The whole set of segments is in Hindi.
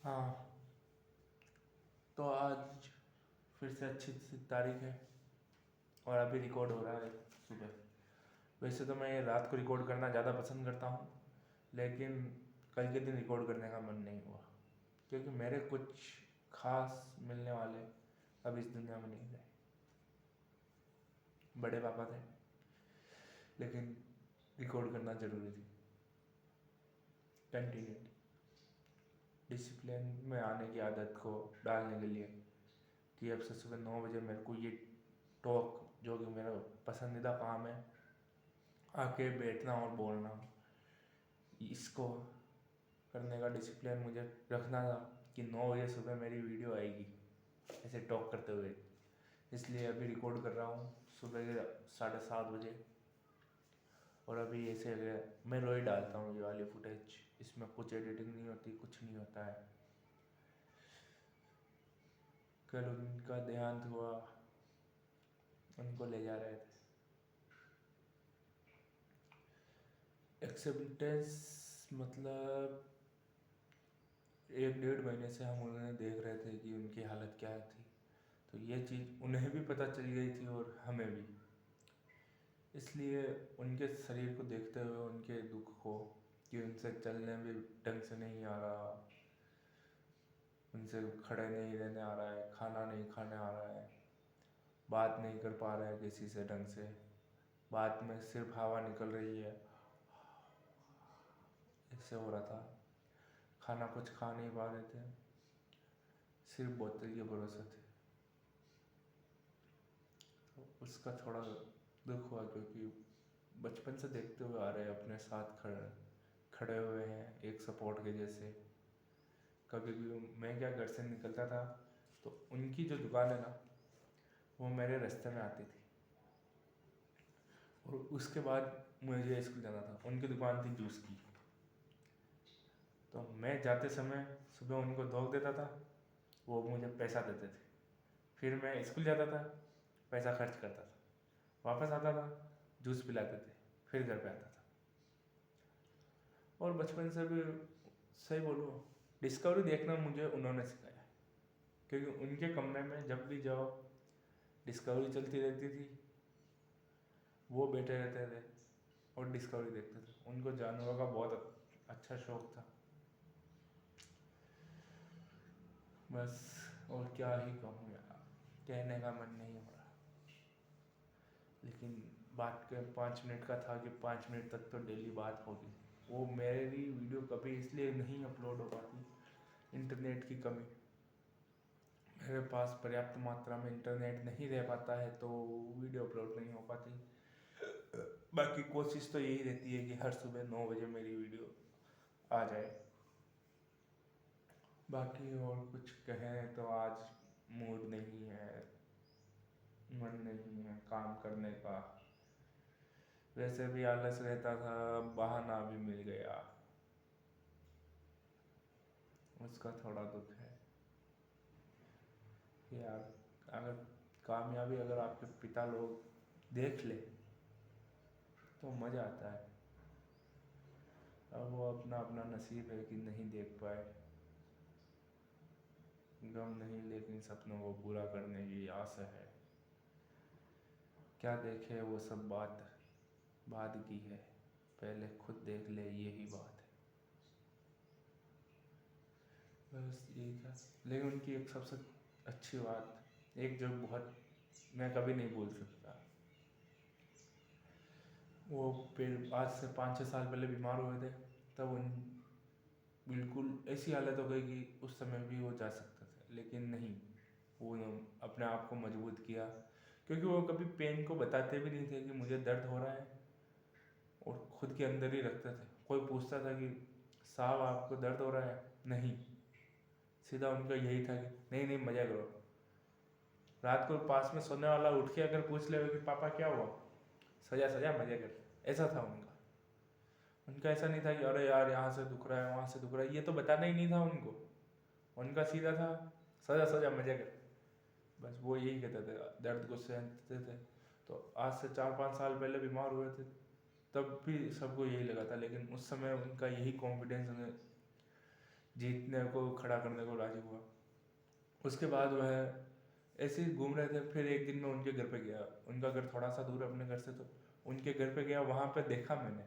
हाँ, तो आज फिर से अच्छी सी तारीख है और अभी रिकॉर्ड हो रहा है सुबह। वैसे तो मैं रात को रिकॉर्ड करना ज़्यादा पसंद करता हूँ, लेकिन कल के दिन रिकॉर्ड करने का मन नहीं हुआ क्योंकि मेरे कुछ खास मिलने वाले अब इस दुनिया में नहीं रहे। बड़े पापा थे, लेकिन रिकॉर्ड करना ज़रूरी थी। कंटिन्यूटी, डिसिप्लिन में आने की आदत को डालने के लिए कि अब से सुबह 9 बजे मेरे को ये टॉक, जो कि मेरा पसंदीदा काम है, आके बैठना और बोलना, इसको करने का डिसिप्लिन मुझे रखना था कि 9 बजे सुबह मेरी वीडियो आएगी ऐसे टॉक करते हुए। इसलिए अभी रिकॉर्ड कर रहा हूँ सुबह के 7:30 बजे। और अभी ऐसे अगर मैं रोज डालता हूँ ये वाली फुटेज, इसमें कुछ एडिटिंग नहीं होती, कुछ नहीं होता है। कल उनका देहांत हुआ, उनको ले जा रहे थे। एक्सेप्टेंस मतलब 1-1.5 महीने से हम उन्हें देख रहे थे कि उनकी हालत क्या थी, तो ये चीज़ उन्हें भी पता चल गई थी और हमें भी। इसलिए उनके शरीर को देखते हुए, उनके दुख को, कि उनसे चलने भी ढंग से नहीं आ रहा, उनसे खड़े नहीं रहने आ रहा है, खाना नहीं खाने आ रहा है, बात नहीं कर पा रहा है किसी से ढंग से, बात में सिर्फ हवा निकल रही है, इससे हो रहा था। खाना कुछ खा नहीं पा रहे थे, सिर्फ बोतल के भरोसे थे। तो उसका थोड़ा दुख हुआ क्योंकि बचपन से देखते हुए आ रहे हैं, अपने साथ खड़े खड़े हुए हैं एक सपोर्ट के जैसे। कभी भी मैं क्या घर से निकलता था तो उनकी जो दुकान है ना, वो मेरे रास्ते में आती थी। और उसके बाद मुझे स्कूल जाना था, उनकी दुकान थी जूस की। तो मैं जाते समय सुबह उनको धोख देता था, वो मुझे पैसा देते थे। फिर मैं स्कूल जाता था, पैसा खर्च करता था, वापस आता था, जूस पिलाते थे, फिर घर पे आता था। और बचपन से भी, सही बोलूँ, डिस्कवरी देखना मुझे उन्होंने सिखाया, क्योंकि उनके कमरे में जब भी जाओ डिस्कवरी चलती रहती थी, वो बैठे रहते थे और डिस्कवरी देखते थे। उनको जानवरों का बहुत अच्छा शौक था। बस, और क्या ही कहूँ यार, कहने का मन नहीं हो रहा। लेकिन बात के 5 मिनट का था कि 5 मिनट तक तो डेली बात होगी। वो मेरी वीडियो कभी इसलिए नहीं अपलोड हो पाती, इंटरनेट की कमी। मेरे पास पर्याप्त मात्रा में इंटरनेट नहीं रह पाता है तो वीडियो अपलोड नहीं हो पाती। बाकी कोशिश तो यही रहती है कि हर सुबह 9 बजे मेरी वीडियो आ जाए। बाकी और कुछ कहें तो आज मूड नहीं है, मन नहीं है काम करने का। वैसे भी आलस रहता था, बहाना भी मिल गया, उसका थोड़ा दुख है कि यार, अगर कामयाबी अगर आपके पिता लोग देख ले तो मज़ा आता है। अब वो अपना अपना नसीब है कि नहीं देख पाए। गम नहीं, लेकिन सपनों को पूरा करने की आस है। क्या देखे वो सब बात बाद की है, पहले खुद देख ले, यही बात है। बस यही था। लेकिन उनकी एक सबसे अच्छी बात, एक जो बहुत मैं कभी नहीं भूल सकता, वो फिर आज से 5-6 साल पहले बीमार हुए थे। तब उन बिल्कुल ऐसी हालत हो गई कि उस समय भी वो जा सकते थे, लेकिन नहीं, वो अपने आप को मजबूत किया। क्योंकि वो कभी पेन को बताते भी नहीं थे कि मुझे दर्द हो रहा है, और खुद के अंदर ही रखते थे। कोई पूछता था कि साहब आपको दर्द हो रहा है, नहीं, सीधा उनका यही था कि नहीं नहीं मजा करो। रात को पास में सोने वाला उठ के अगर पूछ ले कि पापा क्या हुआ, सजा सजा मजे कर, ऐसा था उनका। उनका ऐसा नहीं था कि अरे यार यहाँ से दुख रहा है, वहाँ से दुख रहा है, ये तो बताना ही नहीं था उनको। उनका सीधा था, सजा सजा मजे कर, बस वो यही कहते थे, दर्द को सहते थे। तो आज से 4-5 साल पहले बीमार हुए थे, तब भी सबको यही लगा था, लेकिन उस समय उनका यही कॉन्फिडेंस जीतने को खड़ा करने को राजी हुआ। उसके बाद वह ऐसे ही घूम रहे थे। फिर एक दिन मैं उनके घर पे गया, उनका घर थोड़ा सा दूर है अपने घर से, तो उनके घर पे गया। वहाँ पे देखा मैंने,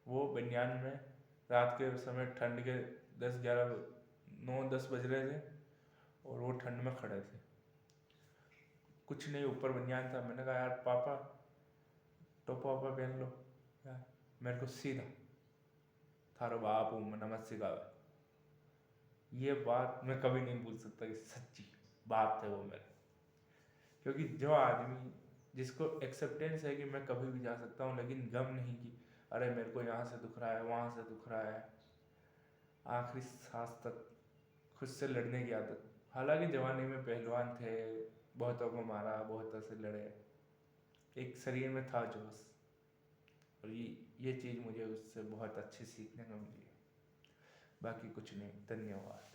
वो बनियान में, रात के समय ठंड के 9-10 बज रहे थे और वो ठंड में खड़े थे, कुछ नहीं, ऊपर बनियान था। मैंने कहा यार पापा टोपा वोपा पहन लो यार, मेरे को सीधा थारो बाप हूँ मैं, नमक सिखावे। ये बात मैं कभी नहीं भूल सकता कि सच्ची बात है वो मेरे। क्योंकि जो आदमी जिसको एक्सेप्टेंस है कि मैं कभी भी जा सकता हूँ, लेकिन गम नहीं कि अरे मेरे को यहाँ से दुख रहा है, वहाँ से दुख रहा है, आखिरी सांस तक खुद से लड़ने की आदत। हालांकि जवानी में पहलवान थे, बहुतों को मारा, बहुतों से लड़े, एक शरीर में था जोश। और ये चीज़ मुझे उससे बहुत अच्छी सीखने को मिली है। बाकी कुछ नहीं, धन्यवाद।